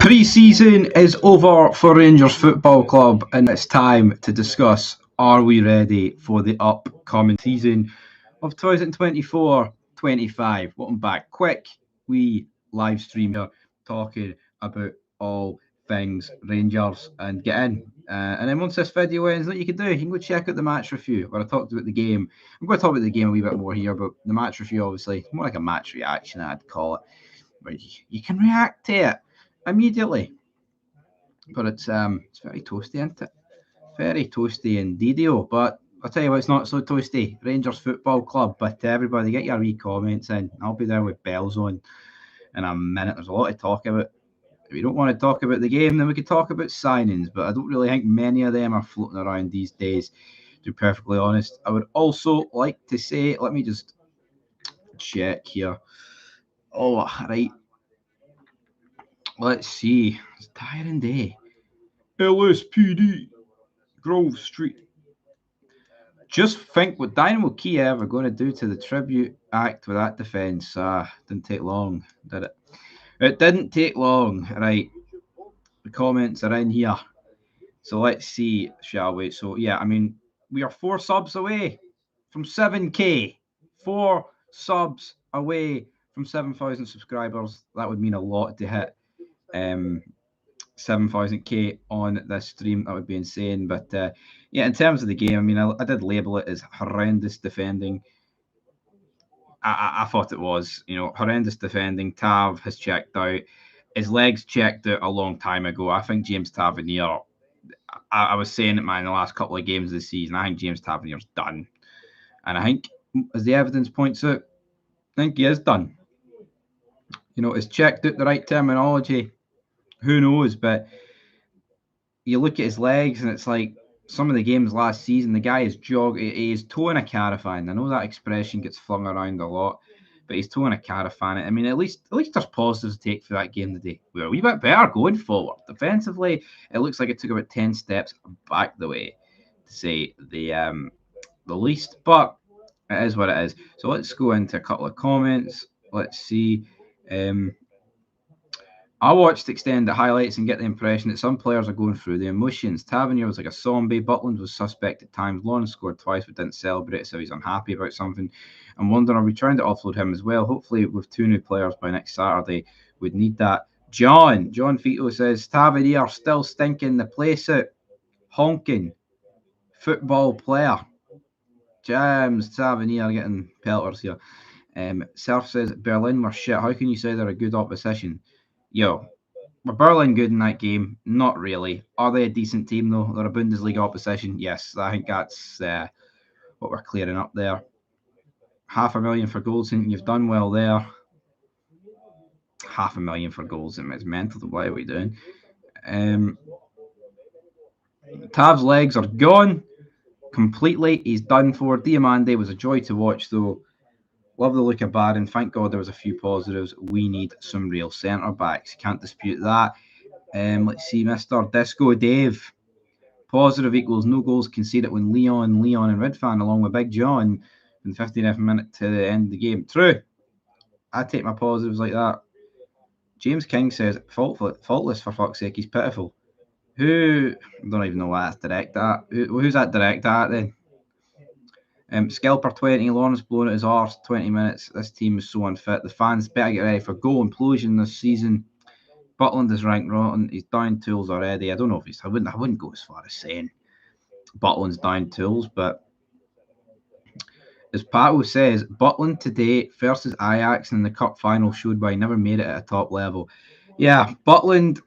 Pre-season is over for Rangers Football Club and it's time to discuss, are we ready for the upcoming season of 2024-25? Welcome back. Quick wee live stream here talking about all things Rangers and get in. And then once this video ends, what you can do, you can go check out the match review where I talked about the game. I'm going to talk about the game a wee bit more here, but the match review, obviously, more like a match reaction, I'd call it. Where you can react to it immediately. But it's very toasty, isn't it? Very toasty indeedio. But I'll tell you what, it's not so toasty. Rangers Football Club. But everybody, get your wee comments in. I'll be there with bells on in a minute. There's a lot to talk about. If we don't want to talk about the game, then we could talk about signings. But I don't really think many of them are floating around these days, to be perfectly honest. I would also like to say, let me just check here. Oh, right. Let's see. It's a tiring day. LSPD, Grove Street. Just think what Dynamo Kiev are going to do to the tribute act with that defence. Didn't take long, did it? It didn't take long. Right. The comments are in here. So let's see, shall we? So, yeah, I mean, we are 4 subs away from 7K. 4 subs away from 7,000 subscribers. That would mean a lot to hit 7,000k on this stream. That would be insane. But yeah, in terms of the game, I mean, I did label it as horrendous defending. I thought it was, horrendous defending. Tav has checked out. His legs checked out a long time ago. I think James Tavernier, I was saying it, man, in the last couple of games of the season, I think James Tavernier's done. And I think, as the evidence points out, I think he is done. Is checked out the right terminology? Who knows? But you look at his legs and it's like some of the games last season, the guy is he's towing a caravan. I know that expression gets flung around a lot, but he's towing a caravan. I mean, at least there's positives to take for that game today. We were a wee bit better going forward. Defensively, it looks like it took about 10 steps back the way, to say the least. But it is what it is. So let's go into a couple of comments. Let's see. I watched extended highlights and get the impression that some players are going through the emotions. Tavernier was like a zombie. Butland was suspect at times. Lawrence scored twice but didn't celebrate, so he's unhappy about something. I'm wondering, are we trying to offload him as well? Hopefully, with 2 new players by next Saturday, we'd need that. John Fito says, Tavernier still stinking the place out. Honking. Football player. James Tavernier getting pelters here. Surf says, Berlin were shit. How can you say they're a good opposition? Yo, were Berlin good in that game? Not really. Are they a decent team, though? They're a Bundesliga opposition? Yes, I think that's what we're clearing up there. 500,000 for Goldson. You've done well there. 500,000 for Goldson. It's mental. What are we doing? Tav's legs are gone completely. He's done for. Diamande was a joy to watch, though. Love the look of Barron. Thank God there was a few positives. We need some real centre-backs. Can't dispute that. Let's see, Mr. Disco Dave. Positive equals no goals conceded when Leon and Redfan along with Big John in the 59th minute to the end of the game. True. I take my positives like that. James King says, faultless for fuck's sake. He's pitiful. Who? I don't even know what that's direct at. Who's that direct at then? Scalper 20, Lawrence blowing at his arse, 20 minutes. This team is so unfit. The fans better get ready for goal implosion this season. Butland is ranked rotten. He's down tools already. I don't know if I wouldn't go as far as saying Butland's down tools, but as Pato says, Butland today versus Ajax in the cup final showed why he never made it at a top level. Yeah, Butland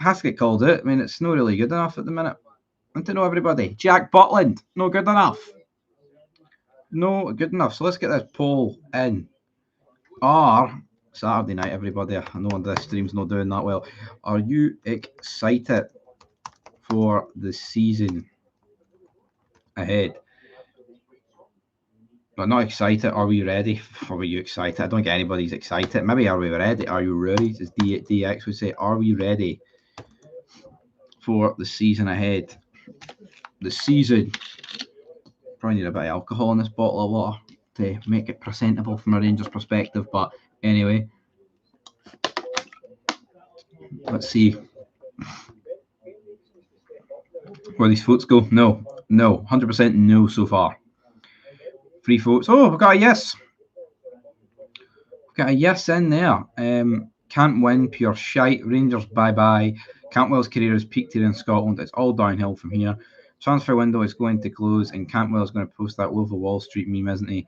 has to get called out. I mean, it's not really good enough at the minute. I want to know everybody. Jack Butland, no good enough. No, good enough. So let's get this poll in. Saturday night, everybody. I know this stream's not doing that well. Are you excited for the season ahead? But not excited. Are we ready? Are you excited? I don't get anybody's excited. Maybe are we ready? Are you ready? As DX would say, are we ready for the season ahead? The season. Probably need a bit of alcohol in this bottle of water to make it presentable from a Rangers perspective. But anyway, Let's see where these votes go. No, 100% no so far. 3 votes. Oh, we've got a yes. We've got a yes in there. Can't win, pure shite. Rangers, bye-bye. Cantwell's career has peaked here in Scotland. It's all downhill from here. Transfer window is going to close, and Cantwell's going to post that Wolf of Wall Street meme, isn't he?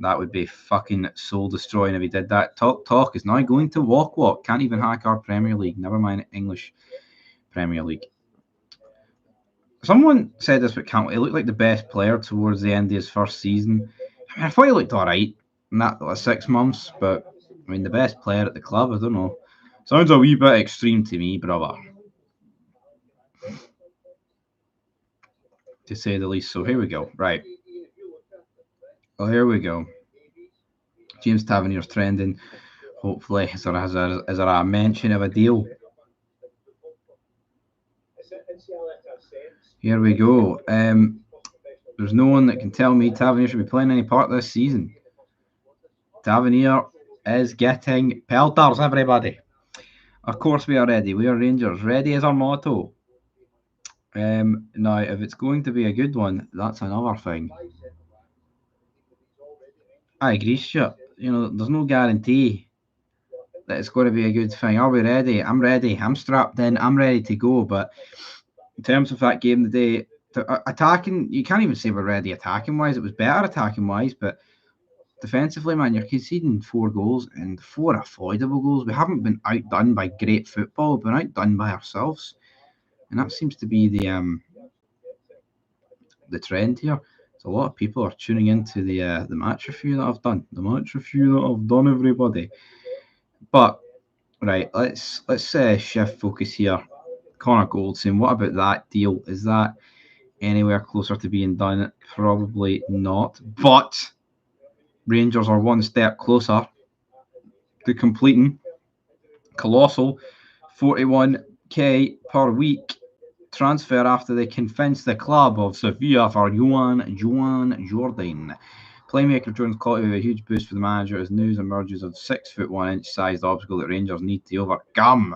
That would be fucking soul-destroying if he did that. Talk is now going to walk. Can't even hack our Premier League. Never mind English Premier League. Someone said this, but Cantwell. He looked like the best player towards the end of his first season. I mean, I thought he looked all right in that 6 months, but I mean, the best player at the club, I don't know. Sounds a wee bit extreme to me, brother. To say the least. So here we go. Right. Well, here we go. James Tavernier's trending. Hopefully, is there a mention of a deal? Here we go. There's no one that can tell me Tavernier should be playing any part this season. Tavernier is getting pelters, everybody. Of course we are ready. We are Rangers. Ready is our motto. Now, if it's going to be a good one, that's another thing. I agree, Stuart. You know, there's no guarantee that it's going to be a good thing. Are we ready? I'm ready. I'm strapped in. I'm ready to go. But in terms of that game today, attacking, you can't even say we're ready attacking-wise. It was better attacking-wise, but defensively, man, you're conceding 4 goals and 4 avoidable goals. We haven't been outdone by great football. We've been outdone by ourselves. And that seems to be the trend here. So a lot of people are tuning into the match review that I've done. The match review that I've done, everybody. But right, let's shift focus here. Connor Goldson, what about that deal? Is that anywhere closer to being done? Probably not. But Rangers are one step closer to completing colossal 41k per week transfer after they convinced the club of Sevilla for Juan Jordan. Playmaker Jones Cotty with a huge boost for the manager as news emerges of 6'1" sized obstacle that Rangers need to overcome.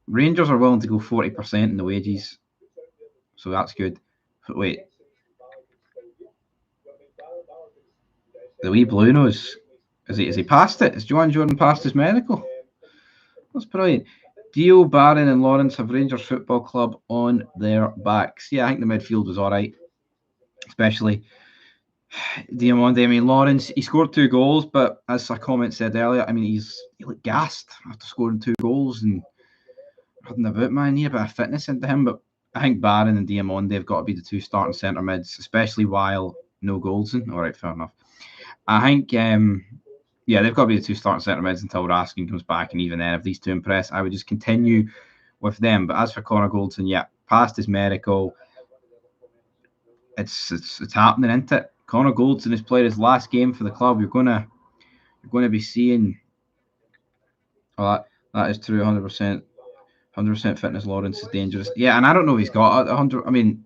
Rangers are willing to go 40% in the wages, so that's good. But wait, the wee blue nose, is he past it? Is Juan Jordan past his medical? That's brilliant. Dio, Barron and Lawrence have Rangers Football Club on their backs. Yeah, I think the midfield was all right, especially Diamande. I mean, Lawrence, he scored 2 goals, but as a comment said earlier, I mean, he looked gassed after scoring 2 goals and hadn't a bit, man. He had a bit of fitness into him, but I think Barron and Diamande have got to be the 2 starting centre mids, especially while no goals in. All right, fair enough. I think, yeah, they've got to be the 2 starting centre mids until Raskin comes back, and even then, if these 2 impress, I would just continue with them. But as for Connor Goldson, yeah, past his medical, it's happening, isn't it? Connor Goldson has played his last game for the club. You're going to be seeing. Oh, that is true, 100%. 100% fitness. Lawrence is dangerous. Yeah, and I don't know if he's got 100. I mean,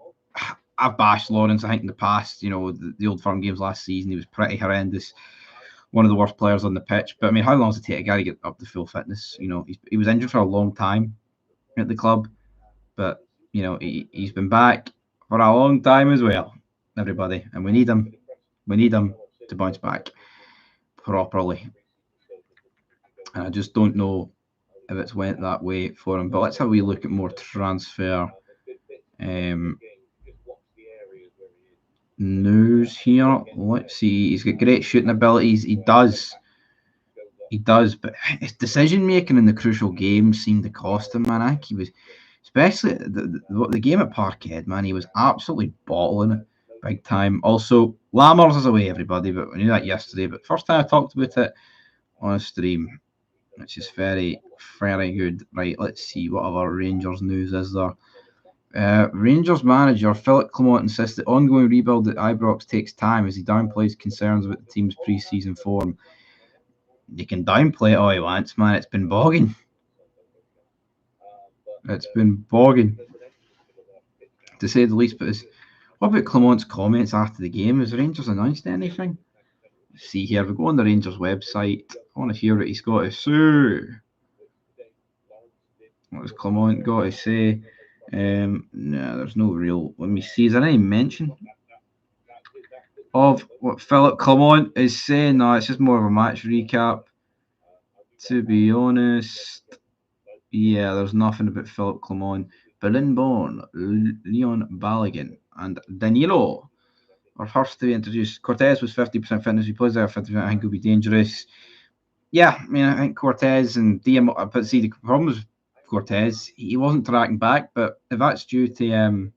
I've bashed Lawrence. I think in the past, you know, the Old Firm games last season, he was pretty horrendous. One of the worst players on the pitch. But I mean, how long does it take a guy to get up to full fitness? You know, he was injured for a long time at the club, but you know, he's been back for a long time as well, everybody, and we need him. We need him to bounce back properly. And I just don't know if it's went that way for him. But let's have a wee look at more transfer news here. Let's see. He's got great shooting abilities. He does, but his decision making in the crucial games seemed to cost him, man. I think he was, especially the game at Parkhead, man, he was absolutely bottling it big time. Also, Lammers is away, everybody, but we knew that yesterday. But first time I talked about it on a stream, which is very, very good. Right, let's see what other Rangers news is there. Rangers manager Philip Clement insists that ongoing rebuild at Ibrox takes time as he downplays concerns about the team's pre-season form. You can downplay it all he wants, man. It's been bogging. It's been bogging, to say the least. But what about Clement's comments after the game? Has Rangers announced anything? Let's see here. We go on the Rangers website. I want to hear what he's got to say. What has Clement got to say? No, there's no real. Let me see. Is there any mention of what Philip Clement is saying? No, it's just more of a match recap. To be honest, yeah, there's nothing about Philip Clement. Berlin born Leon Balogun and Danilo are first to be introduced. Cortez was 50% fitness. He plays there 50%. I think he'll be dangerous. Yeah, I mean, I think Cortez and DM. But see, the problem was Cortez. He wasn't tracking back, but if that's due to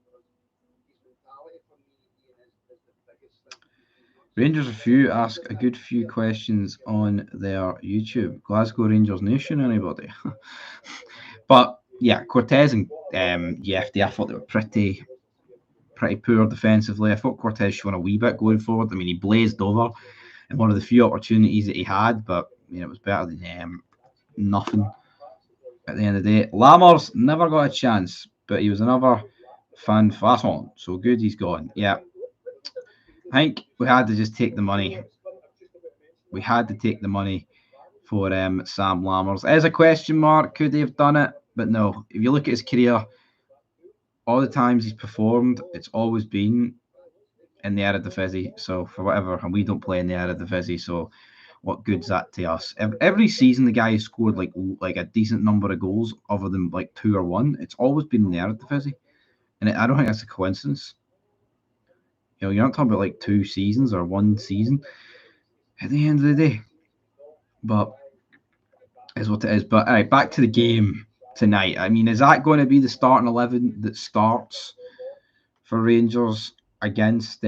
Rangers, ask a good few questions on their YouTube. Glasgow Rangers Nation, anybody? But yeah, Cortez and Yefty, I thought they were pretty poor defensively. I thought Cortez showed a wee bit going forward. I mean, he blazed over in one of the few opportunities that he had, but it was better than nothing at the end of the day. Lammers never got a chance, but he was another fan façon. So good he's gone. Yeah. I think we had to just take the money. We had to take the money for Sam Lammers. As a question mark, could they have done it? But no. If you look at his career, all the times he's performed, it's always been in the Eredivisie. So for whatever, and we don't play in the Eredivisie, so what good's that to us? Every season, the guy has scored like a decent number of goals, other than like 2 or 1. It's always been in the Eredivisie, and I don't think that's a coincidence. You're not talking about like 2 seasons or 1 season at the end of the day. But is what it is. But all right, back to the game tonight. I mean, is that going to be the starting 11 that starts for Rangers against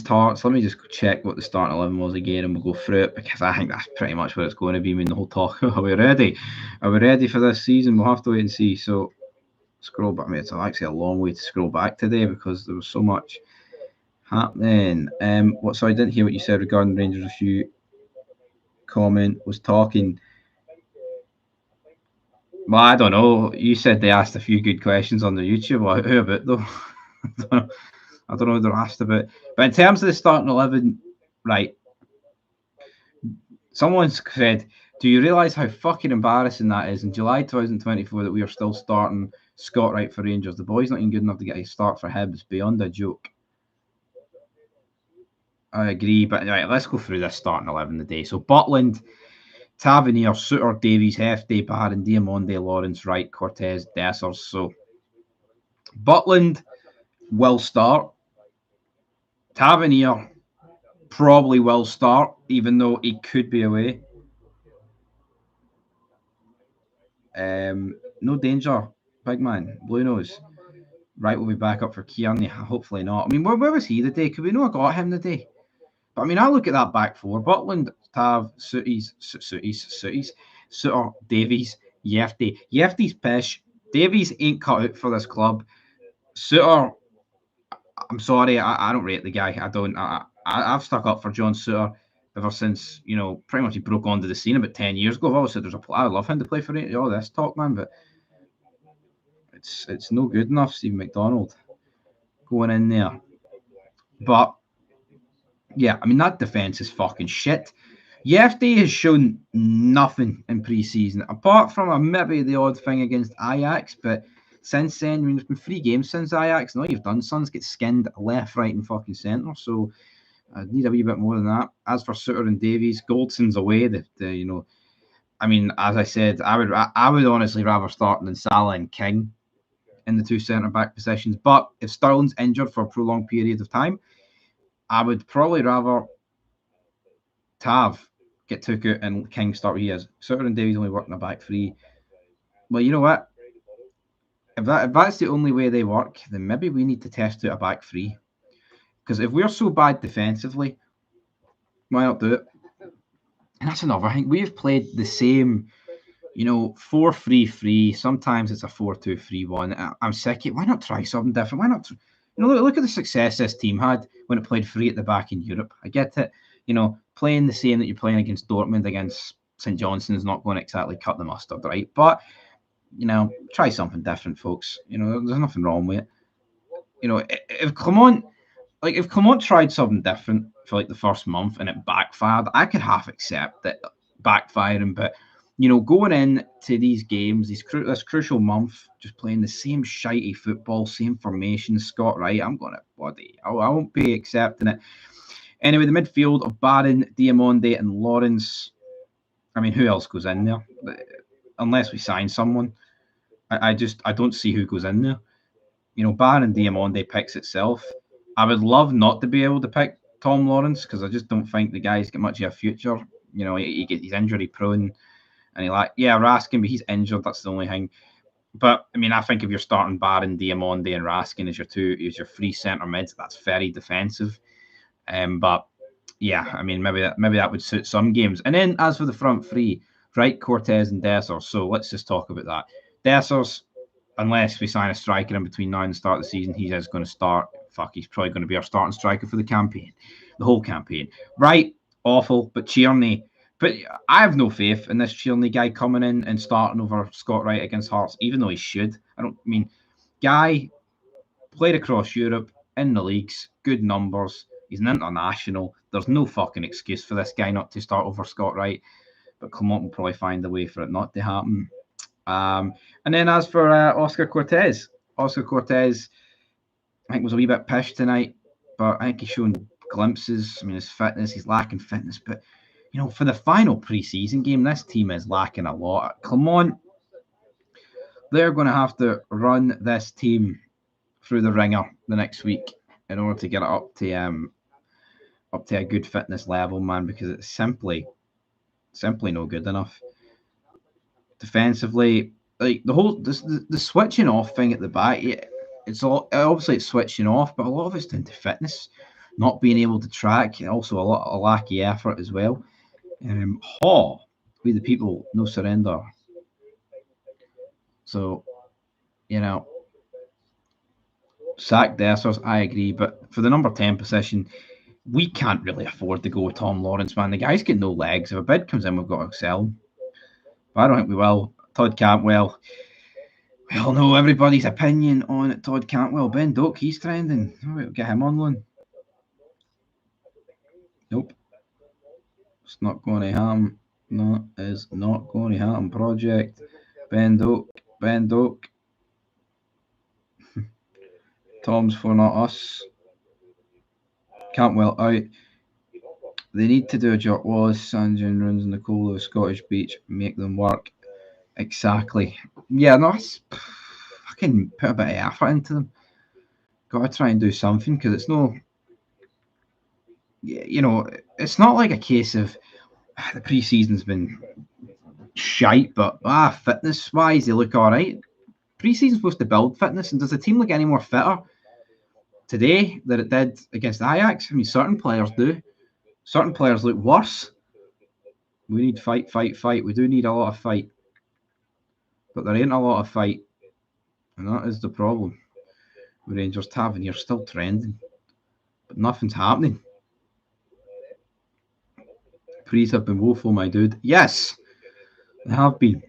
Hearts? Let me just check what the starting 11 was again, and we'll go through it, because I think that's pretty much what it's going to be. I mean, the whole talk. Are we ready? Are we ready for this season? We'll have to wait and see. So scroll back. I mean, it's actually a long way to scroll back today because there was so much happening. So I didn't hear what you said regarding Rangers. If you comment was talking. Well, I don't know. You said they asked a few good questions on the YouTube. Well, who about though? I don't know what they're asked about. But in terms of the starting 11, right? Someone said, "Do you realise how fucking embarrassing that is in July 2024 that we are still starting Scott Wright for Rangers? The boy's not even good enough to get a start for Hibs. Beyond a joke." I agree, but right, let's go through this starting 11 today. So Butland, Tavernier, Suter, Davies, Hefty, Barron, Diamonde, Lawrence, Wright, Cortez, Dessers. So Butland will start. Tavernier probably will start, even though he could be away. No danger, big man, blue nose. Wright will be back up for Kearney. Hopefully not. I mean, where was he the day? Could we not have got him the day? But I mean, I look at that back four: Butland, Tav, Suter, Davies, Yefty. Yefty's pish. Davies ain't cut out for this club. Suter, I'm sorry, I don't rate the guy. I don't. I've stuck up for John Suter ever since, pretty much he broke onto the scene about 10 years ago. I've always said I love him to play for all this talk, man, but it's no good enough. Steve McDonald going in there. But yeah, I mean, that defense is fucking shit. Yefty has shown nothing in pre-season, apart from maybe the odd thing against Ajax, but since then, I mean, there's been 3 games since Ajax, and all you've done, sons, get skinned left, right, and fucking centre, so I need a wee bit more than that. As for Suter and Davies, Goldson's away, I mean, as I said, I would honestly rather start than Salah and King in the 2 centre-back positions, but if Sterling's injured for a prolonged period of time, I would probably rather Tav get took out and King start where he is. Suter and Davies only work in a back 3. Well, you know what? If that's the only way they work, then maybe we need to test out a back 3. Because if we're so bad defensively, why not do it? And that's another thing. We've played the same, 4-3-3. Sometimes it's a 4-2-3-1. I'm sick of it. Why not try something different? Why not? Look at the success this team had when it played 3 at the back in Europe. I get it. Playing the same that you're playing against Dortmund, against St. Johnstone is not going to exactly cut the mustard, right? But, try something different, folks. There's nothing wrong with it. If Clement, like if Clement tried something different for like the first month and it backfired, I could half accept it backfiring. But going into these games, this crucial month, just playing the same shitey football, same formation, Scott Wright, I'm gonna bloody, I won't be accepting it. Anyway, the midfield of Barron, Diamonde, and Lawrence. I mean, who else goes in there? Unless we sign someone, I don't see who goes in there. Barron and Diamonde picks itself. I would love not to be able to pick Tom Lawrence because I just don't think the guy's got much of a future. He's injury prone, and Raskin, but he's injured. That's the only thing. But I mean, I think if you're starting Barron, Diamonde, and Raskin as your three centre mids, that's very defensive. But yeah, I mean, maybe that would suit some games. And then as for the front three, Wright, Cortez, and Dessers. So let's just talk about that. Dessers, unless we sign a striker in between now and the start of the season, he is going to start. He's probably going to be our starting striker for the campaign, the whole campaign. Wright, awful, but Tierney. But I have no faith in this Tierney guy coming in and starting over Scott Wright against Hearts, even though he should. Guy played across Europe in the leagues, good numbers. He's an international. There's no fucking excuse for this guy not to start over Scott Wright. But Clement will probably find a way for it not to happen. And then as for Oscar Cortez, I think was a wee bit pissed tonight, but I think he's shown glimpses. I mean, his fitness, he's lacking fitness, but for the final pre-season game, this team is lacking a lot. Clement, they're going to have to run this team through the ringer the next week in order to get it up to a good fitness level, man, because it's simply no good enough. Defensively, like the switching off thing at the back, obviously it's switching off, but a lot of it's down to fitness, not being able to track, and also a lack of effort as well. We the people, no surrender. So, sack Dessers, I agree, but for the number 10 position, we can't really afford to go with Tom Lawrence, man. The guy's got no legs. If a bid comes in, we've got to sell him. But I don't think we will. Todd Cantwell. We all know everybody's opinion on Todd Cantwell. Ben Doak, he's trending. We'll get him on loan. Nope. It's not going to happen. No, it's not going to happen. Project. Ben Doak. Tom's for not us. Cantwell out. They need to do a job. Wallace, Sanjay, Runs, Nicolo, Scottish Beach, make them work. Exactly. Yeah, no, I can put a bit of effort into them. Got to try and do something because it's no, it's not like a case of the pre-season's been shite, but fitness-wise, they look all right. Pre-season's supposed to build fitness, and does the team look any more fitter today than it did against Ajax? I mean, certain players do. Certain players look worse. We need fight. We do need a lot of fight. But there ain't a lot of fight. And that is the problem. With Rangers Tavernier still trending. But nothing's happening. Prees have been woeful, my dude. Yes, they have been.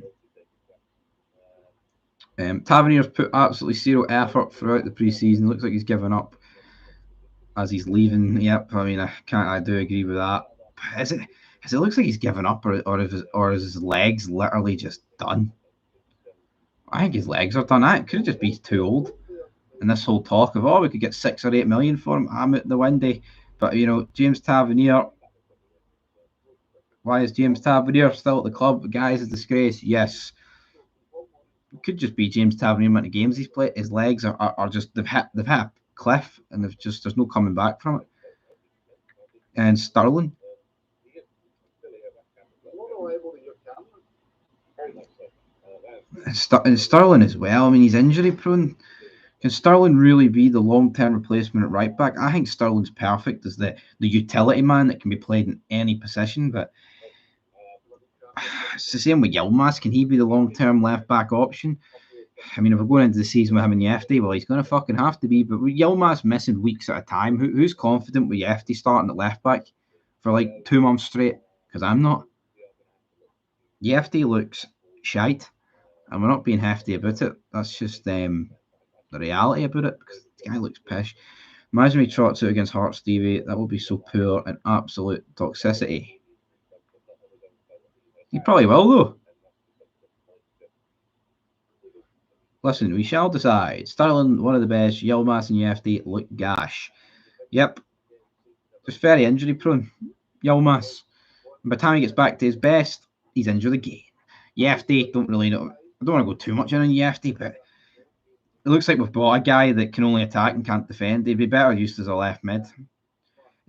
Tavernier's put absolutely zero effort throughout the pre-season. Looks like he's given up as he's leaving. Yep, I mean, I do agree with that. Is it looks like he's given up, or is his legs literally just done? I think his legs are done. It could just be too old. And this whole talk of, we could get 6 or 8 million for him, I'm at the windy. But, James Tavernier, why is James Tavernier still at the club? The guy's a disgrace. Yes. It could just be James Tavernier amount of games he's played. His legs are just, they've hit a cliff, and there's no coming back from it. And Sterling. And Sterling as well. I mean, he's injury prone. Can Sterling really be the long-term replacement at right back? I think Sterling's perfect as the utility man that can be played in any position, but it's the same with Yilmaz. Can he be the long-term left-back option? I mean, if we're going into the season with him and Yefty, well, he's going to fucking have to be, but with Yilmaz missing weeks at a time, who's confident with Yefty starting at left-back for like 2 months straight? Because I'm not. Yefty looks shite, and we're not being hefty about it. That's just the reality about it, because the guy looks pish. Imagine he trots out against Hearts, Stevie. That will be so poor and absolute toxicity. He probably will, though. Listen, we shall decide. Sterling, one of the best. Yilmaz and Yefty look gash. Yep. Just very injury prone. Yilmaz. By the time he gets back to his best, he's injured again. Yefty, don't really know. I don't want to go too much in on Yefty, but it looks like we've bought a guy that can only attack and can't defend. He'd be better used as a left mid.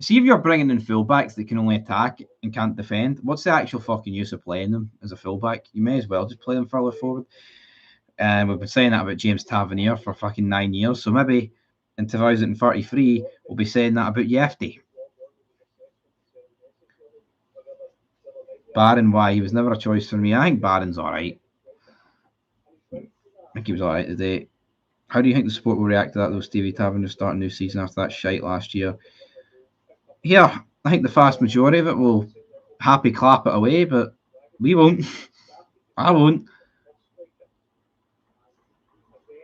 See, if you're bringing in fullbacks that can only attack and can't defend, what's the actual fucking use of playing them as a fullback? You may as well just play them further forward. And we've been saying that about James Tavernier for fucking 9 years. So maybe in 2033, we'll be saying that about Yefty. Barron, why? He was never a choice for me. I think Barron's all right. I think he was all right today. How do you think the sport will react to that, though, Stevie Tavernier starting a new season after that shite last year? Yeah, I think the vast majority of it will happy clap it away, but we won't. I won't.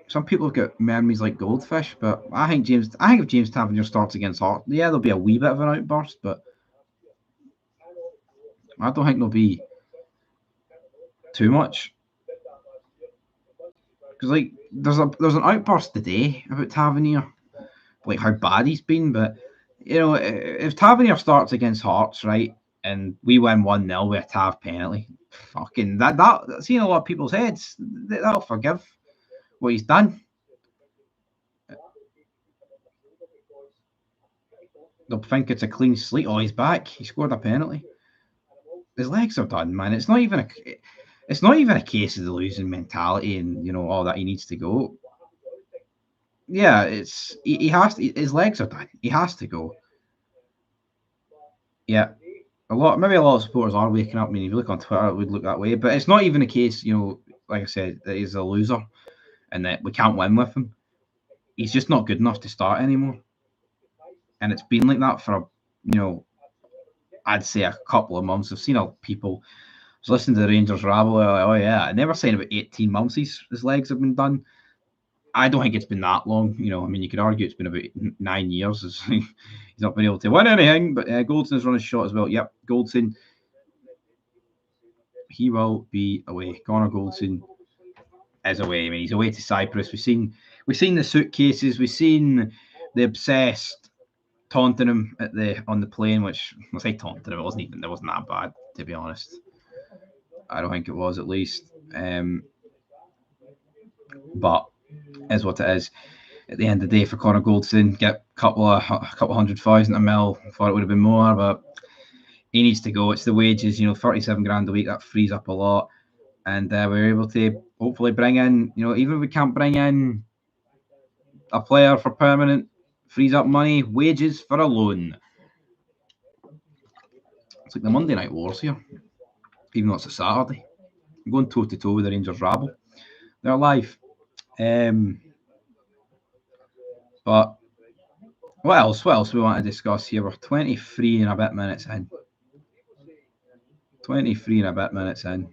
Some people have got memories like goldfish, but I think if James Tavernier starts against Hearts, yeah, there'll be a wee bit of an outburst, but I don't think there'll be too much. Because like there's an outburst today about Tavernier, like how bad he's been, but you know, if Tavernier starts against Hearts, right, and we win 1-0 with a Tav penalty, fucking that's in a lot of people's heads. That'll forgive what he's done. They'll think it's a clean slate. Oh, he's back. He scored a penalty. His legs are done, man. It's not even a case of the losing mentality and all that he needs to go. Yeah, he has to. His legs are done. He has to go. Yeah, maybe a lot of supporters are waking up. I mean, if you look on Twitter, it would look that way. But it's not even a case, like I said, that he's a loser and that we can't win with him. He's just not good enough to start anymore. And it's been like that for, I'd say a couple of months. I've seen people. I was listening to the Rangers rabble. Like, oh yeah, I never saying about 18 months his legs have been done. I don't think it's been that long. I mean, you could argue it's been about 9 years. He's not been able to win anything, but Goldson's run his shot as well. Yep, Goldson. He will be away. Connor Goldson is away. I mean, he's away to Cyprus. We've seen the suitcases. We've seen the obsessed taunting him on the plane, which I say taunting him. It wasn't that bad, to be honest. I don't think it was, at least. But is what it is. At the end of the day, for Connor Goldson, get a couple 100,000 a mil. Thought it would have been more, but he needs to go. It's the wages, 37 grand a week. That frees up a lot, and we're able to hopefully bring in, even if we can't bring in a player for permanent, frees up money, wages for a loan. It's like the Monday Night Wars here, even though it's a Saturday. I'm going toe to toe with the Rangers rabble. They're live. But what else we want to discuss here? We're 23 and a bit minutes in. 23 and a bit minutes in.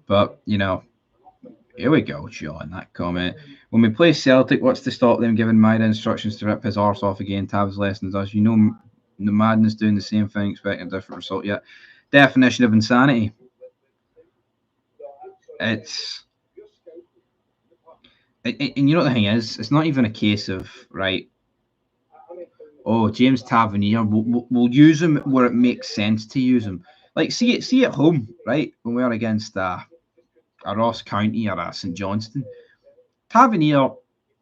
But, here we go, John, that comment. When we play Celtic, what's to stop them giving Maida instructions to rip his arse off again? Tav's lessons us. The madness doing the same thing, expecting a different result yet. Definition of insanity. And you know what the thing is? It's not even a case of, right, oh, James Tavernier, we'll use him where it makes sense to use him. Like, see at home, right, when we're against a Ross County or a St Johnstone, Tavernier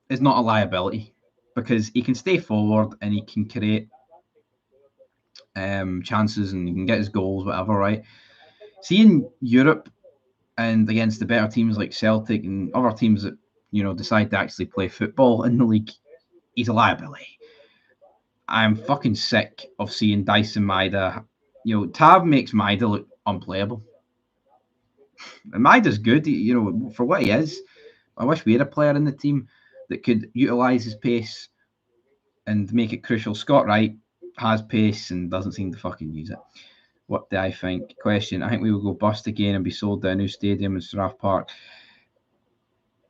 is not a liability because he can stay forward and he can create chances and he can get his goals, whatever, right? See, in Europe and against the better teams like Celtic and other teams that, decide to actually play football in the league, he's a liability. I'm fucking sick of seeing Dyson Maida. Tav makes Maida look unplayable. And Maida's good, for what he is. I wish we had a player in the team that could utilise his pace and make it crucial. Scott Wright has pace and doesn't seem to fucking use it. What do I think? Question. I think we will go bust again and be sold to a new stadium in Strath Park.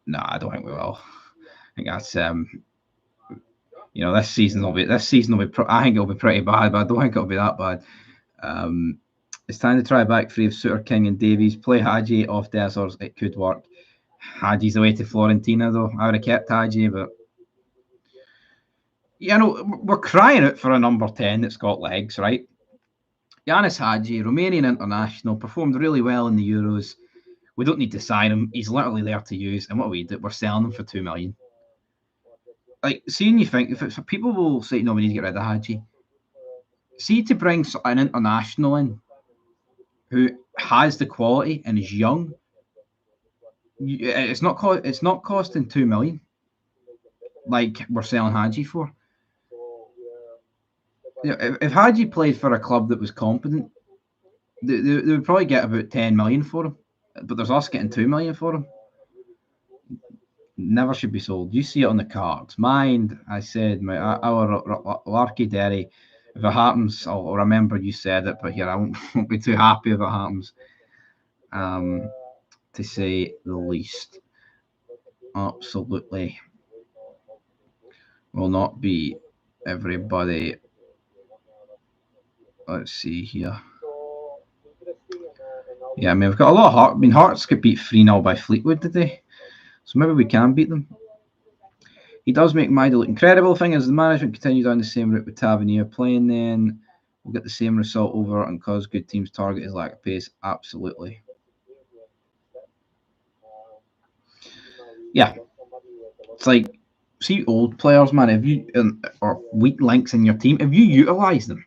No, I don't think we will. I think that's This season will be. I think it'll be pretty bad, but I don't think it'll be that bad. It's time to try back three of Suter, King, and Davies. Play Hadji off Dessers. It could work. Hadji's away to Florentina, though. I would have kept Hadji, but we're crying out for a number 10 that's got legs, right? Yanis Hadji, Romanian international, performed really well in the Euros. We don't need to sign him. He's literally there to use. And what we do, we're selling him for 2 million. Like, seeing you think, if people will say, no, we need to get rid of Hadji. See, to bring an international in who has the quality and is young, it's not costing 2 million like we're selling Hadji for. If Hadji played for a club that was competent, they would probably get about 10 million for him. But there's us getting 2 million for him. Never should be sold. You see it on the cards. Mind, I said, our Larky Derry. If it happens, I'll remember you said it, but here I won't be too happy if it happens. To say the least. Absolutely will not be everybody. Let's see here. Yeah, I mean, we've got a lot of Hearts. I mean, Hearts could beat 3-0 by Fleetwood today. So maybe we can beat them. He does make Maida look incredible. The thing is, the management continue down the same route with Tavernier playing, then we'll get the same result over and cause good teams target his lack of pace. Absolutely. Yeah. It's like, see old players, man, or weak links in your team, if you utilise them.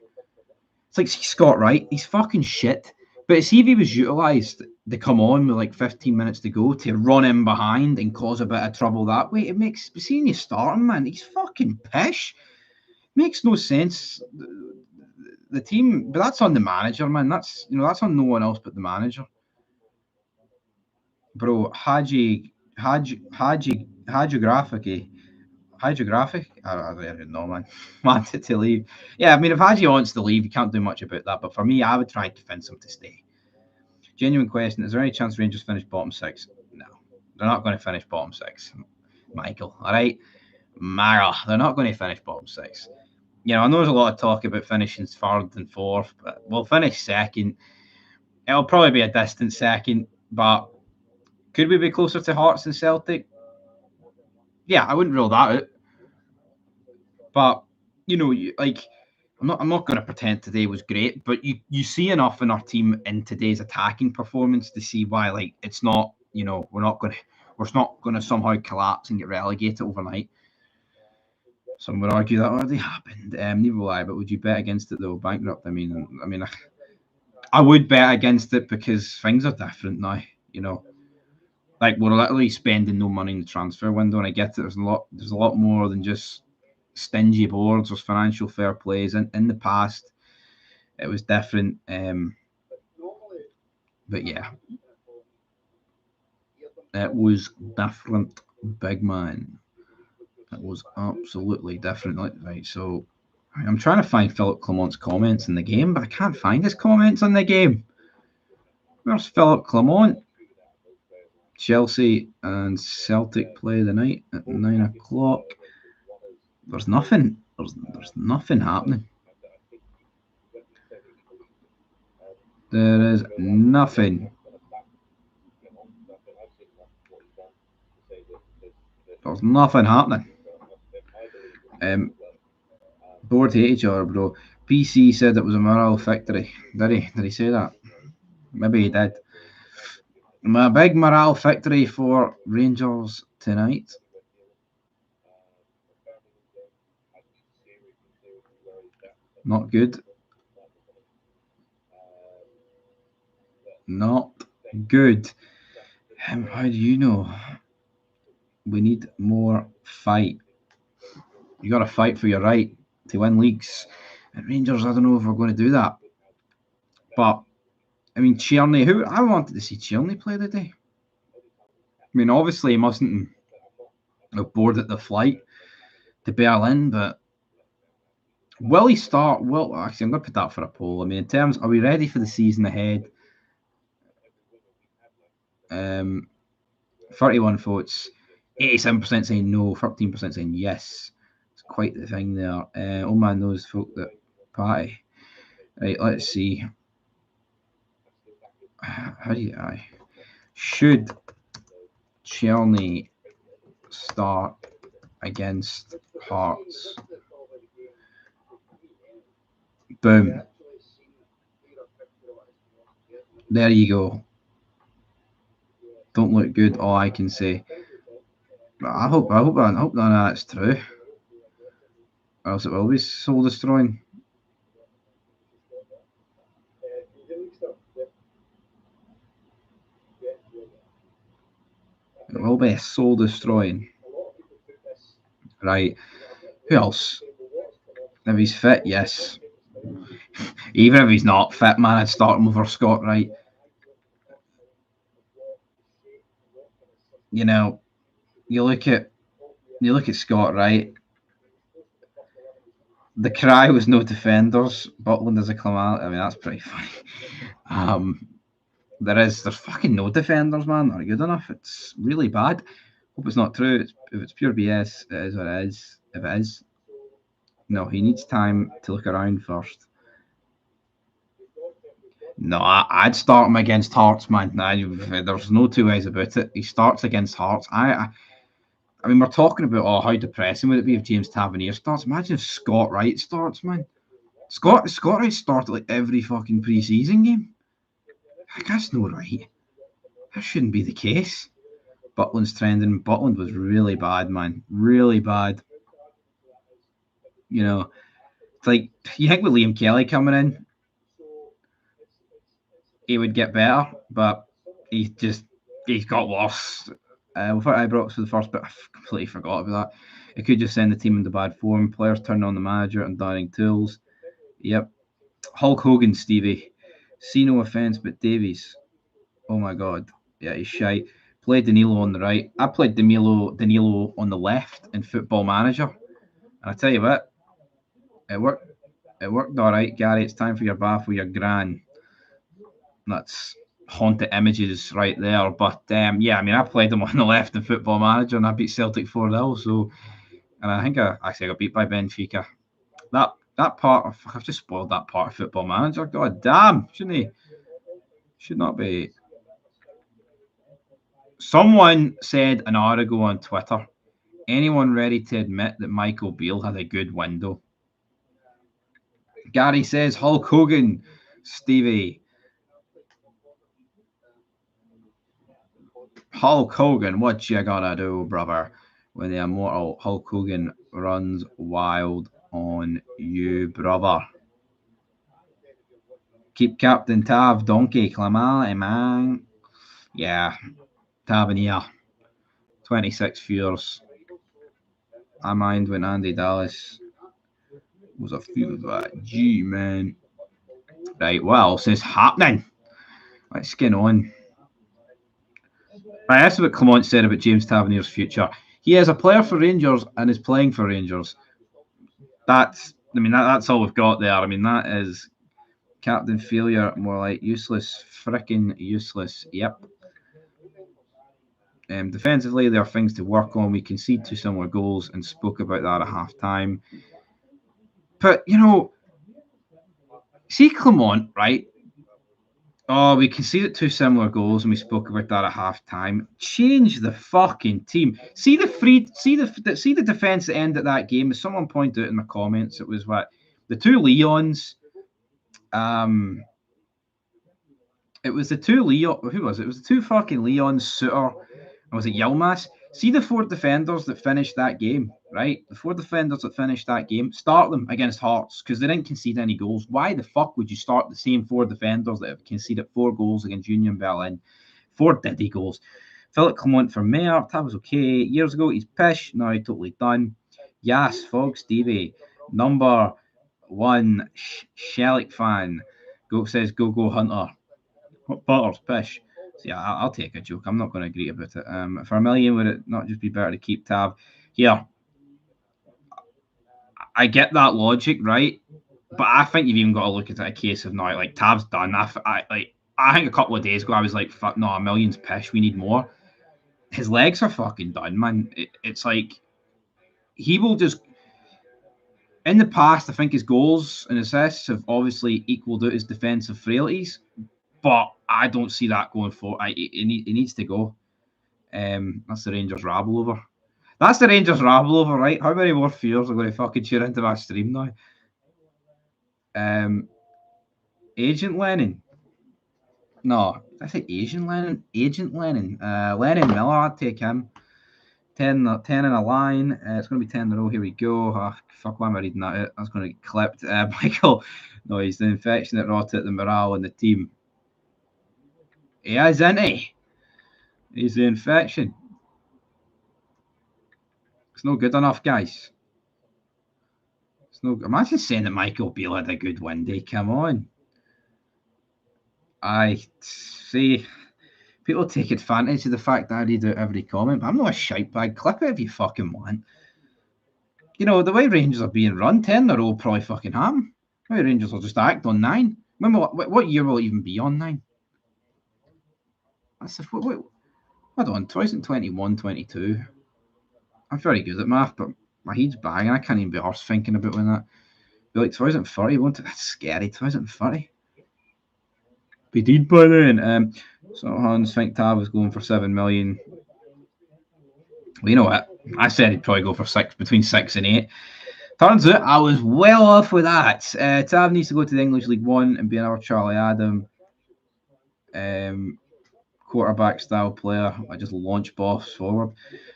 It's like, see Scott Wright, he's fucking shit. But see if he was utilised to come on with like 15 minutes to go to run in behind and cause a bit of trouble that way, it makes, seeing you starting, man, he's fucking pish. Makes no sense. The team, but that's on the manager, man. That's on no one else but the manager. Bro, Hagiographic. I don't even know, man. Wanted to leave. Yeah, I mean, if Hadji wants to leave, you can't do much about that. But for me, I would try to convince him to stay. Genuine question: is there any chance Rangers finish bottom 6? No, they're not going to finish bottom 6. Michael, all right, Mara, they're not going to finish bottom 6. I know there's a lot of talk about finishing third and fourth, but we'll finish second. It'll probably be a distant second, but could we be closer to Hearts and Celtic? Yeah, I wouldn't rule that out. But I'm not going to pretend today was great, but you see enough in our team in today's attacking performance to see why it's not, we're not going to somehow collapse and get relegated overnight. Some would argue that already happened. Neither will I, but would you bet against it though? Bankrupt. I mean, I would bet against it because things are different now. Like we're literally spending no money in the transfer window, and I get it. There's a lot more than just stingy boards or financial fair plays. In the past, it was different. But yeah, it was different, big man. It was absolutely different. Right, so I'm trying to find Philip Clement's comments in the game, but I can't find his comments in the game. Where's Philip Clement? Chelsea and Celtic play the night at 9 o'clock. There's nothing. There's nothing happening. There is nothing. There's nothing happening. Board hate each other, bro. PC said it was a morale victory. Did he? Did he say that? Maybe he did. A big morale victory for Rangers tonight. Not good. Not good. How do you know? We need more fight. You got to fight for your right to win leagues. At Rangers, I don't know if we're going to do that. But I mean, Tierney. I wanted to see Tierney play today. I mean, obviously he mustn't have boarded the flight to Berlin, but will he start? Well, actually, I'm going to put that for a poll. I mean, in terms, are we ready for the season ahead? 31 votes, 87% saying no, 13% saying yes. It's quite the thing there. Old man knows folk that party. Right, let's see. How do you... Should Cherney start against Hearts? Boom. There you go. Don't look good, all I can say. I hope none of that's true. Or else it will be soul destroying. It will be soul destroying. Right. Who else? If he's fit, yes. Even if he's not fit, man, I'd start him over Scott Wright. You know, you look at Scott Wright. The cry was no defenders. Butland is a calamity. I mean, that's pretty funny. There's fucking no defenders, man. Are good enough? It's really bad. Hope it's not true. If it's pure BS, it is what it is. If it is, no, he needs time to look around first. No, I'd start him against Hearts, man. There's no two ways about it. He starts against Hearts. I mean, we're talking about how depressing would it be if James Tavernier starts. Imagine if Scott Wright starts, man. Scott Wright started like every fucking pre-season game. That's no right. That shouldn't be the case. Butland's trending. Butland was really bad, man. Really bad. You know, it's like, you think with Liam Kelly coming in, he would get better, but he's got worse. Without Ibrox for the first bit, I completely forgot about that. It could just send the team into bad form. Players turn on the manager and dying tools. Yep. Hulk Hogan, Stevie. See, no offence, but Davies. Oh my God. Yeah, he's shite. Played Danilo on the right. I played Danilo on the left in Football Manager. And I tell you what, it worked. It worked all right, Gary. It's time for your bath with your gran. That's haunted images right there. But yeah, I mean, I played him on the left in Football Manager and I beat Celtic 4-0. So, and I think I got beat by Benfica. That part, I've just spoiled that part of Football Manager. God damn, shouldn't he? Should not be. Someone said an hour ago on Twitter, anyone ready to admit that Michael Beale had a good window? Gary says Hulk Hogan, Stevie. Hulk Hogan, what you gonna do, brother, when the immortal Hulk Hogan runs wild on you, brother? Keep Captain Tav, Donkey, Clamale, man. Yeah, Tavernier. 26 years. I mind when Andy Dallas was a few of that. Gee, man. Right, what else is happening? Let's get on. Right, that's what Clement said about James Tavernier's future. He is a player for Rangers and is playing for Rangers. That's all we've got there. I mean, that is captain failure, more like useless, fricking useless. Yep. Defensively, there are things to work on. We conceded 2 similar goals and spoke about that at half time. But, see Clement, right? Oh, we conceded 2 similar goals and we spoke about that at half time. Change the fucking team. See the defence at the end of that game. As someone pointed out in the comments, it was the 2 Leons. It was the 2 Leon. Who was it? It was the 2 fucking Leons, Suter, and was it Yilmaz? See the 4 defenders that finished that game, right? The 4 defenders that finished that game, start them against Hearts because they didn't concede any goals. Why the fuck would you start the same 4 defenders that have conceded 4 goals against Union Berlin? 4 Diddy goals. Philip Clement for mayor. That was okay. Years ago, he's pish. Now he's totally done. Yes, Fog Stevie. Number 1, Shellick fan. Says go Hunter. Butter's pish. So yeah, I'll take a joke. I'm not going to agree about it. For a million, would it not just be better to keep Tav? Yeah, I get that logic, right? But I think you've even got to look at it a case of now, like Tav's done. I think a couple of days ago I was like, fuck no, a million's pish. We need more. His legs are fucking done, man. It's like he will just. In the past, I think his goals and assists have obviously equaled out his defensive frailties, but I don't see that going forward. He needs to go. That's the Rangers rabble over. That's the Rangers rabble over, right? How many more fears are going to fucking tune into my stream now? Agent Lennon. No, I say Asian Lennon. Agent Lennon. Lennon Miller, I'd take him. 10 in a line. It's going to be 10 in a row. Here we go. Oh, fuck, why am I reading that out? That's going to get clipped. Michael, no, he's the infection that rotted the morale in the team. He is, isn't he? He's the infection. It's no good enough, guys. It's no. Imagine saying that Michael Beale had a good one day. Come on. I see. People take advantage of the fact that I read out every comment, but I'm not a shite bag. Clip it if you fucking want. You know, the way Rangers are being run, 10 in a row probably fucking happen. The way Rangers will just act on 9. Remember, what year will it even be on 9? That's hold on, 2021, 22. I'm very good at math, but my head's banging. I can't even be arsed thinking about when that. Be like 2030, won't it? That's scary, 2030. Be dead by then. So Hans think Tav was going for 7 million. Well, you know what? I said he'd probably go for between 6 and 8. Turns out I was well off with that. Tav needs to go to the English League One and be another Charlie Adam quarterback style player. I just launch balls forward.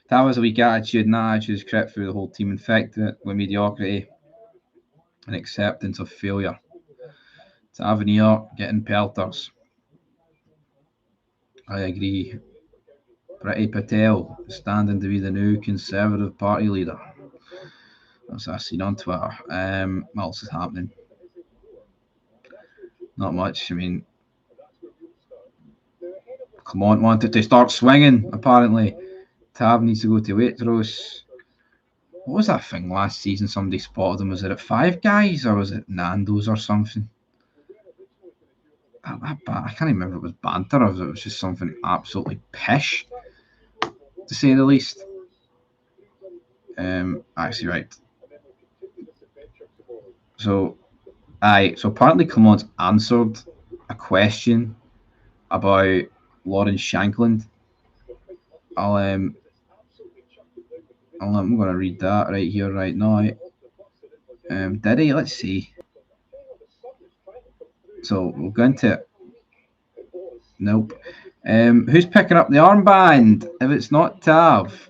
Tav has a weak attitude, and that attitude is crept through the whole team, infected it with mediocrity and acceptance of failure. Tavernier getting pelters. I agree. Priti Patel standing to be the new Conservative Party leader. That's what I've seen on Twitter. What else is happening? Not much. I mean, Clement wanted to start swinging, apparently. Tav needs to go to Waitrose. What was that thing last season? Somebody spotted him. Was it at Five Guys or was it Nando's or something? I can't remember if it was banter or if it was just something absolutely pish, to say the least. Actually, right. So apparently Clement answered a question about Lawrence Shankland. I'm going to read that right here, right now. Did he? Let's see. So we'll go into it. Nope. Who's picking up the armband? If it's not Tav,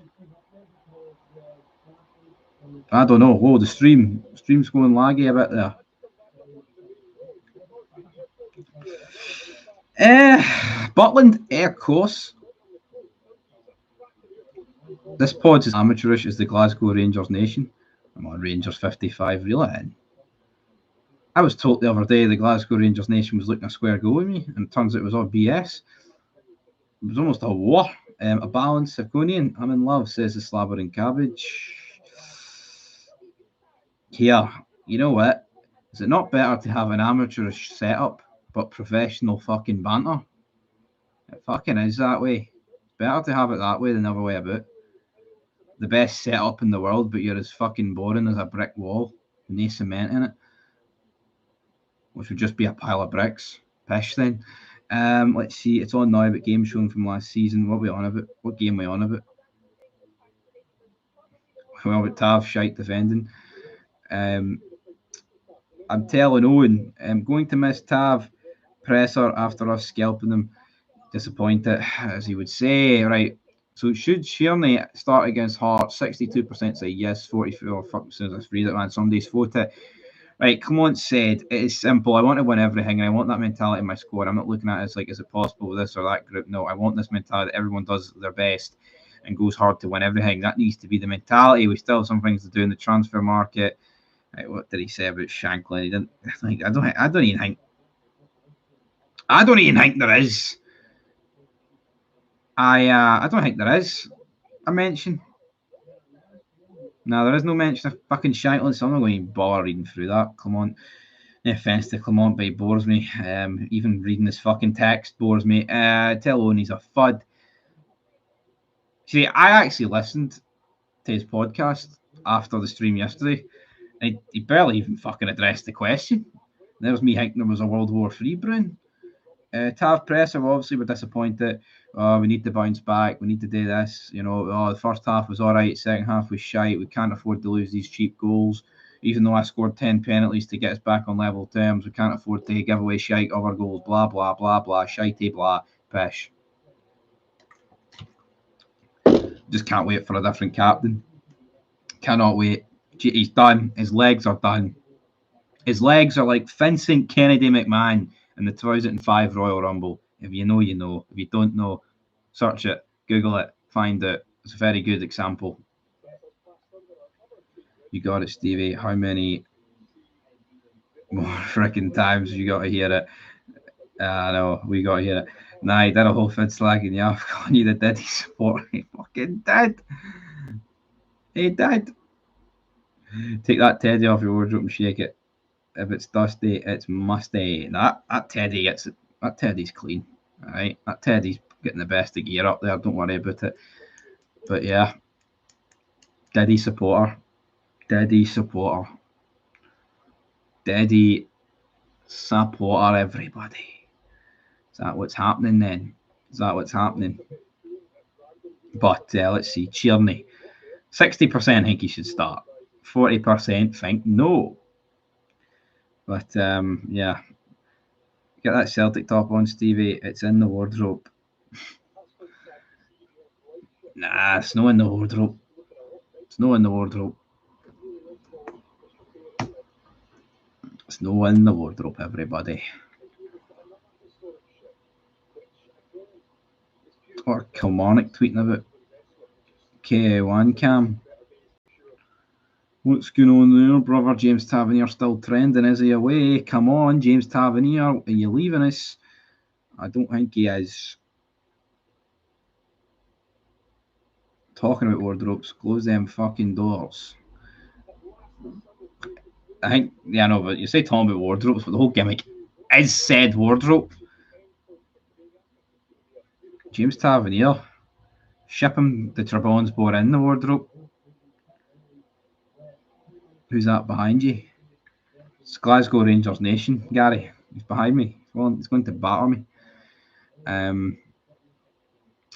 I don't know. Whoa, the stream's going laggy a bit there. Butland Air Course. This pod's as amateurish as the Glasgow Rangers Nation. I'm on Rangers 55 reeling. I was told the other day the Glasgow Rangers Nation was looking a square go with me, and it turns out it was all BS. It was almost a war. A balanced Sirconian. I'm in love, says the slabbering cabbage. Here, you know what? Is it not better to have an amateurish setup but professional fucking banter? It fucking is that way. It's better to have it that way than the other way about. The best setup in the world, but you're as fucking boring as a brick wall with no cement in it, which would just be a pile of bricks. Pish then. Let's see, it's on now, but game shown from last season. What are we on about? What game are we on about? Well, with Tav shite defending. I'm telling Owen, I'm going to miss Tav presser after us scalping them. Disappointed, as he would say. Right. So should Sheerney start against Hearts? 62% say yes, 44. Fuck, as soon as I read it, man, somebody's photo. Right, Clement said, it is simple. I want to win everything, and I want that mentality in my squad. I'm not looking at it as like, is it possible with this or that group? No, I want this mentality that everyone does their best and goes hard to win everything. That needs to be the mentality. We still have some things to do in the transfer market. Right, what did he say about Shankland? He didn't. I don't even think there is. I don't think there is a mention. No, there is no mention of fucking Shankland, so I'm not going to bother reading through that. Clement. No offence to Clement, but he bores me. Even reading this fucking text bores me. Tell Owen he's a fud. See, I actually listened to his podcast after the stream yesterday, He barely even fucking addressed the question. There's me thinking there was a World War III brewing. Tav Press obviously were disappointed. Oh, we need to bounce back. We need to do this. You know, oh, the first half was all right. Second half was shite. We can't afford to lose these cheap goals. Even though I scored 10 penalties to get us back on level terms, we can't afford to give away shite other goals. Blah, blah, blah, blah. Shitey, blah, pish. Just can't wait for a different captain. Cannot wait. He's done. His legs are done. His legs are like Vincent Kennedy McMahon in the 2005 Royal Rumble. If you know, you know. If you don't know, search it, Google it, find it. It's a very good example. You got it, Stevie. How many more freaking times you got to hear it? I know, we got to hear it. Nah, he did a whole vid slagging you off, calling you the Diddy support. He fucking did. He did. Take that teddy off your wardrobe and shake it. If it's dusty, it's musty. That Teddy's clean. All right, that Teddy's getting the best of gear up there. Don't worry about it. But yeah, Diddy supporter, Diddy supporter, Diddy supporter. Everybody. Is that what's happening then? Is that what's happening? But let's see, Tierney. 60% think he should start. 40% think no. But yeah, get that Celtic top on, Stevie. It's in the wardrobe. Nah, it's not in the wardrobe. It's not in the wardrobe. It's not in the wardrobe, everybody. Or Kilmarnock tweeting about KA1 Cam. What's going on there, brother? James Tavernier still trending, is he away? Come on, James Tavernier, are you leaving us? I don't think he is. Talking about wardrobes, close them fucking doors. I think, yeah, no, but you say talking about wardrobes, but the whole gimmick is said wardrobe. James Tavernier, ship him the Trebons bore in the wardrobe. Who's that behind you? It's Glasgow Rangers Nation, Gary. He's behind me. He's going to batter me.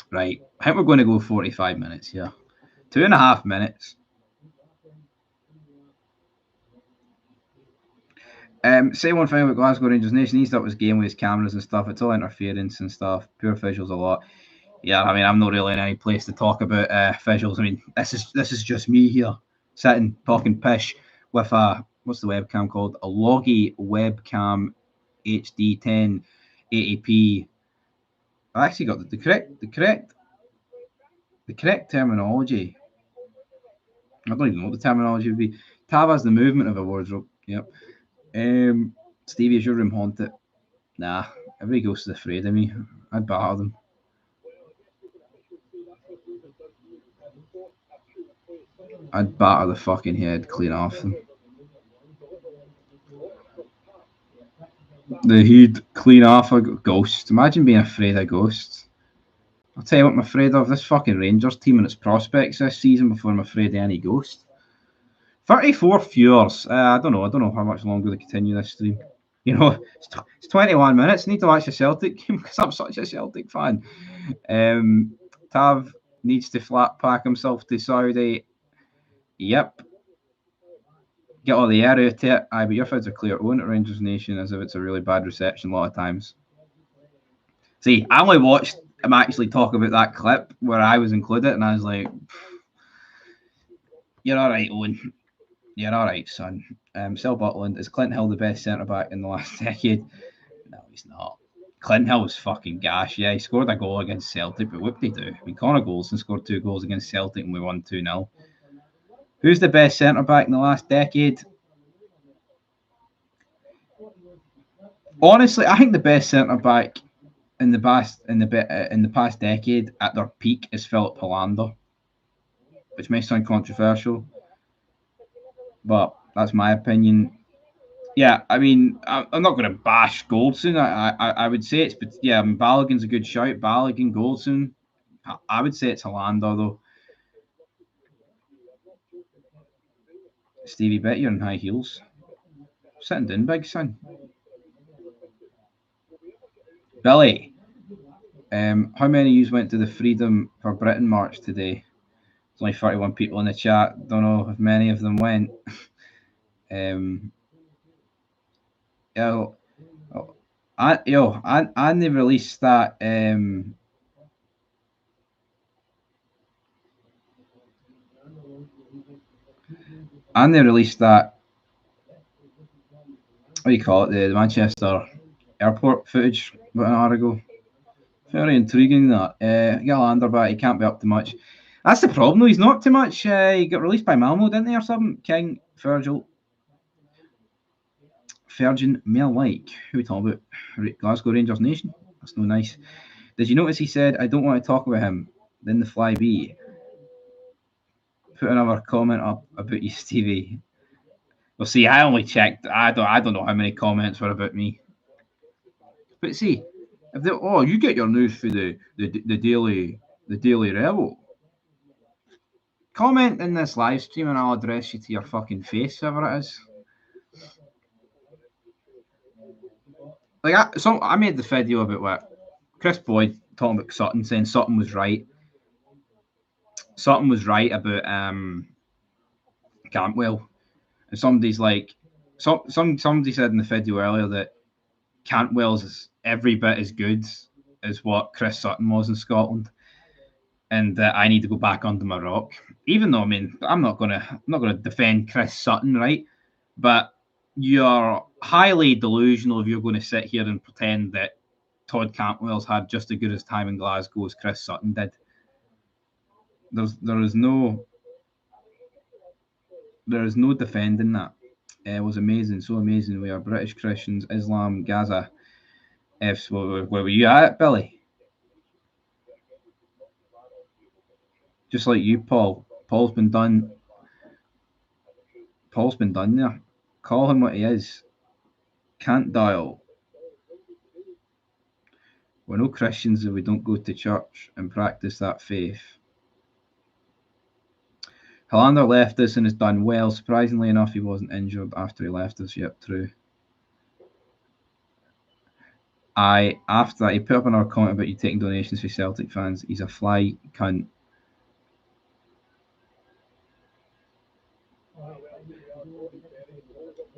Right, I think we're going to go 45 minutes here. 2.5 minutes. Say one thing about Glasgow Rangers Nation. He stuff was game with his cameras and stuff. It's all interference and stuff. Poor visuals a lot. Yeah, I mean, I'm not really in any place to talk about visuals. I mean, this is just me here sitting talking pish with a what's the webcam called? A Logi webcam HD 1080p. I actually got the correct terminology. I don't even know what the terminology would be. Tav has the movement of a wardrobe. Yep. Stevie, is your room haunted? Nah, every ghost is afraid of me. I'd batter them. I'd batter the fucking head clean off them. The he'd clean off a ghost. Imagine being afraid of ghosts. I'll tell you what I'm afraid of. This fucking Rangers team and its prospects this season before I'm afraid of any ghost. 34 viewers. I don't know how much longer they continue this stream. You know, it's 21 minutes. I need to watch a Celtic game because I'm such a Celtic fan. Tav needs to flat pack himself to Saudi. Yep. Get all the air out of it. Aye, but your fids are clear. Own at Rangers Nation as if it's a really bad reception a lot of times. See, I only watched him actually talk about that clip where I was included, and I was like, you're all right, Owen. You're all right, son. Sil Butland, is Clint Hill the best centre-back in the last decade? No, he's not. Clint Hill was fucking gash. Yeah, he scored a goal against Celtic, but what did he do? I mean, Connor Goldson scored 2 goals against Celtic and we won 2-0. Who's the best centre-back in the last decade? Honestly, I think the best centre-back in the past decade at their peak is Philip Hollander, which may sound controversial, but that's my opinion. Yeah, I mean, I'm not going to bash Goldson. I would say it's, but yeah, I mean, Balogun's a good shout. Balogun, Goldson. I would say it's Hollander though. Stevie, bet you're in high heels. Sitting down, big son. Billy, how many of you went to the Freedom for Britain march today? There's only 31 people in the chat. Don't know if many of them went. And they released that. And they released that. What do you call it? The Manchester airport footage about an hour ago. Very intriguing that. Gallagher, but he can't be up to much. That's the problem though, he's not too much. He got released by Malmo, didn't he, or something? King, Virgil, Virgin, Male Like. Who are we talking about? Glasgow Rangers Nation? That's no nice. Did you notice he said, I don't want to talk about him? Then the fly be. Put another comment up about you, Stevie. Well, see, I only checked. I don't know how many comments were about me. But see, if they you get your news for the Daily Rebel. Comment in this live stream and I'll address you to your fucking face, whoever it is. Like I made the video about what Chris Boyd talking about Sutton, saying Sutton was right. Sutton was right about Cantwell. And somebody's like somebody said in the video earlier that Cantwell's is every bit as good as what Chris Sutton was in Scotland. And that I need to go back under my rock. Even though, I mean, I'm not gonna defend Chris Sutton, right? But you're highly delusional if you're going to sit here and pretend that Todd Cantwell's had just as good as time in Glasgow as Chris Sutton did. There is no defending that. It was amazing, so amazing. We are British Christians, Islam, Gaza. Where were you at, Billy? Just like you, Paul. Paul's been done there. Call him what he is. Can't dial. We're no Christians if we don't go to church and practice that faith. Hollander left us and has done well. Surprisingly enough, he wasn't injured after he left us. Yep, true. After that, he put up another comment about you taking donations for Celtic fans. He's a fly cunt.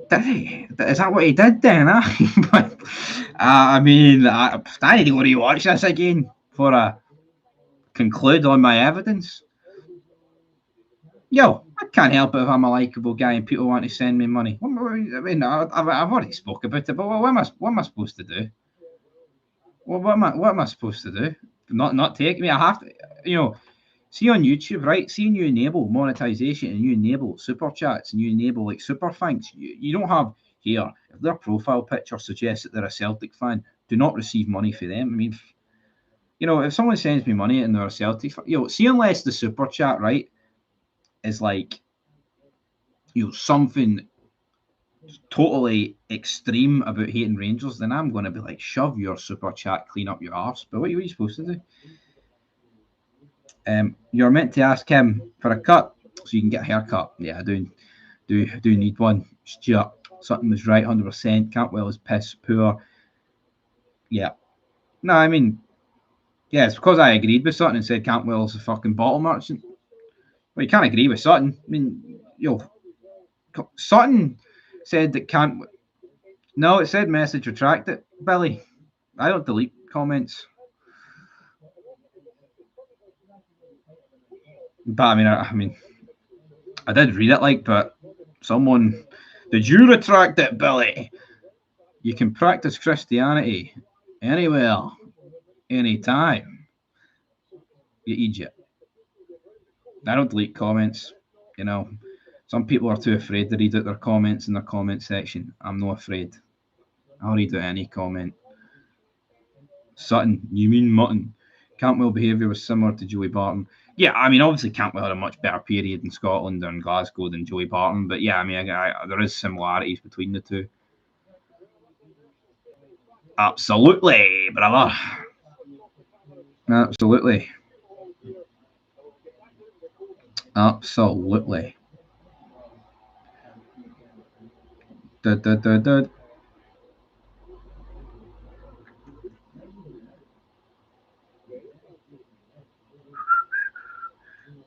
Did he? Is that what he did then? I mean, I need to go rewatch this again before I conclude on my evidence. Yo, I can't help it if I'm a likeable guy and people want to send me money. I mean, I've already spoke about it, but what am I supposed to do? What am I supposed to do? Not take me? I have to, see on YouTube, right? See when you enable monetization and you enable super chats and you enable like super thanks, you don't have here, if their profile picture suggests that they're a Celtic fan, do not receive money for them. I mean, if someone sends me money and they're a Celtic fan, see unless the super chat, right, is like, something totally extreme about hating Rangers, then I'm going to be like, shove your super chat, clean up your arse. But what are you supposed to do? You're meant to ask him for a cut so you can get a haircut. Yeah, I do need one. Stuart, something was right, 100%. Cantwell is piss poor. Yeah. No, I mean, yeah, it's because I agreed with Sutton and said Cantwell's a fucking bottle merchant. Well, you can't agree with Sutton. I mean, Sutton said that Cantwell. No, it said message retracted. Billy, I don't delete comments. But I mean, I did read it, but someone, did you retract it, Billy? You can practice Christianity anywhere, anytime. You idiot. I don't delete comments. Some people are too afraid to read out their comments in their comment section. I'm not afraid. I'll read out any comment. Sutton, you mean mutton? Cantwell behaviour was similar to Joey Barton. Yeah, I mean, obviously Cantwell had a much better period in Scotland and Glasgow than Joey Barton, but yeah, I mean, there is similarities between the two. Absolutely, brother. Absolutely.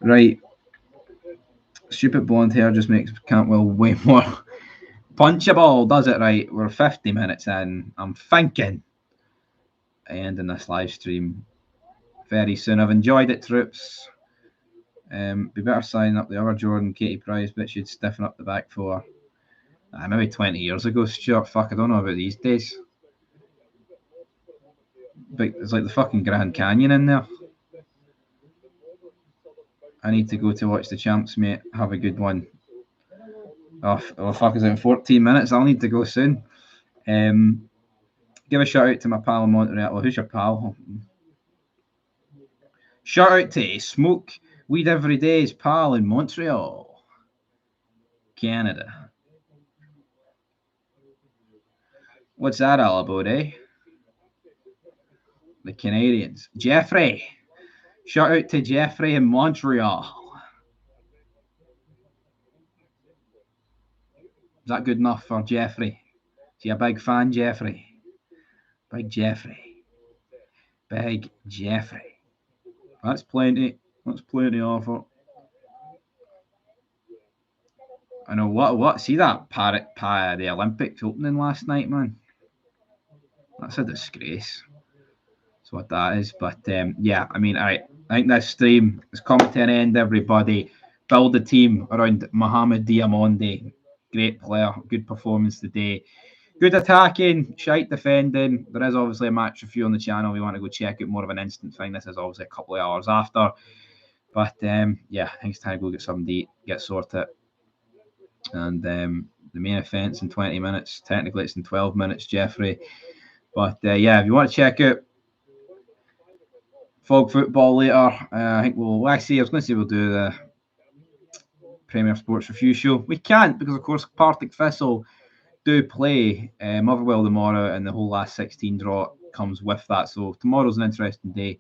Right. Stupid blonde hair just makes Cantwell way more punchable, does it? Right. We're 50 minutes in. I'm thinking ending this live stream very soon. I've enjoyed it, troops. Be better signing up the other Jordan Katie Price, but she'd stiffen up the back four. Maybe 20 years ago, Stuart. Fuck, I don't know about these days. But it's like the fucking Grand Canyon in there. I need to go to watch the champs, mate. Have a good one. Oh fuck, is it in 14 minutes? I'll need to go soon. Give a shout out to my pal in Montreal. Well, who's your pal? Shout out to Smoke Weed Every Day's pal in Montreal, Canada. What's that all about, eh? The Canadians. Jeffrey. Shout out to Jeffrey in Montreal. Is that good enough for Jeffrey? Is he a big fan, Jeffrey? Big Jeffrey. Big Jeffrey. That's plenty. That's plenty of it. I know what. See that parrot pie the Olympics opening last night, man. That's a disgrace. That's what that is. But yeah, I mean, I think this stream is coming to an end. Everybody, build a team around Mohamed Diamondi. Great player, good performance today. Good attacking, shite defending. There is obviously a match review on the channel. We want to go check out more of an instant thing. This is obviously a couple of hours after. But yeah, I think it's time to go get something to eat, get sorted. And the main event's in 20 minutes. Technically, it's in 12 minutes, Jeffrey. But yeah, if you want to check out Fog Football later, I think we'll actually, I was going to say we'll do the Premier Sports Review show. We can't because, of course, Partick Thistle do play Motherwell tomorrow, and the whole last 16 draw comes with that. So tomorrow's an interesting day.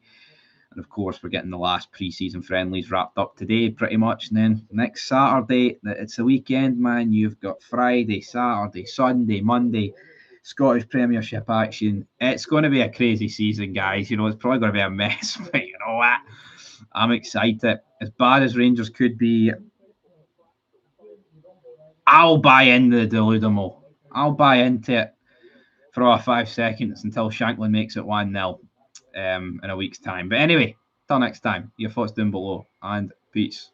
And of course, we're getting the last pre-season friendlies wrapped up today, pretty much. And then next Saturday, it's the weekend, man. You've got Friday, Saturday, Sunday, Monday, Scottish Premiership action. It's going to be a crazy season, guys. You know, it's probably going to be a mess, but you know what? I'm excited. As bad as Rangers could be, I'll buy into the Deludamo. I'll buy into it for about 5 seconds until Shanklin makes it 1-0 in a week's time. But anyway, till next time, your thoughts down below, and peace.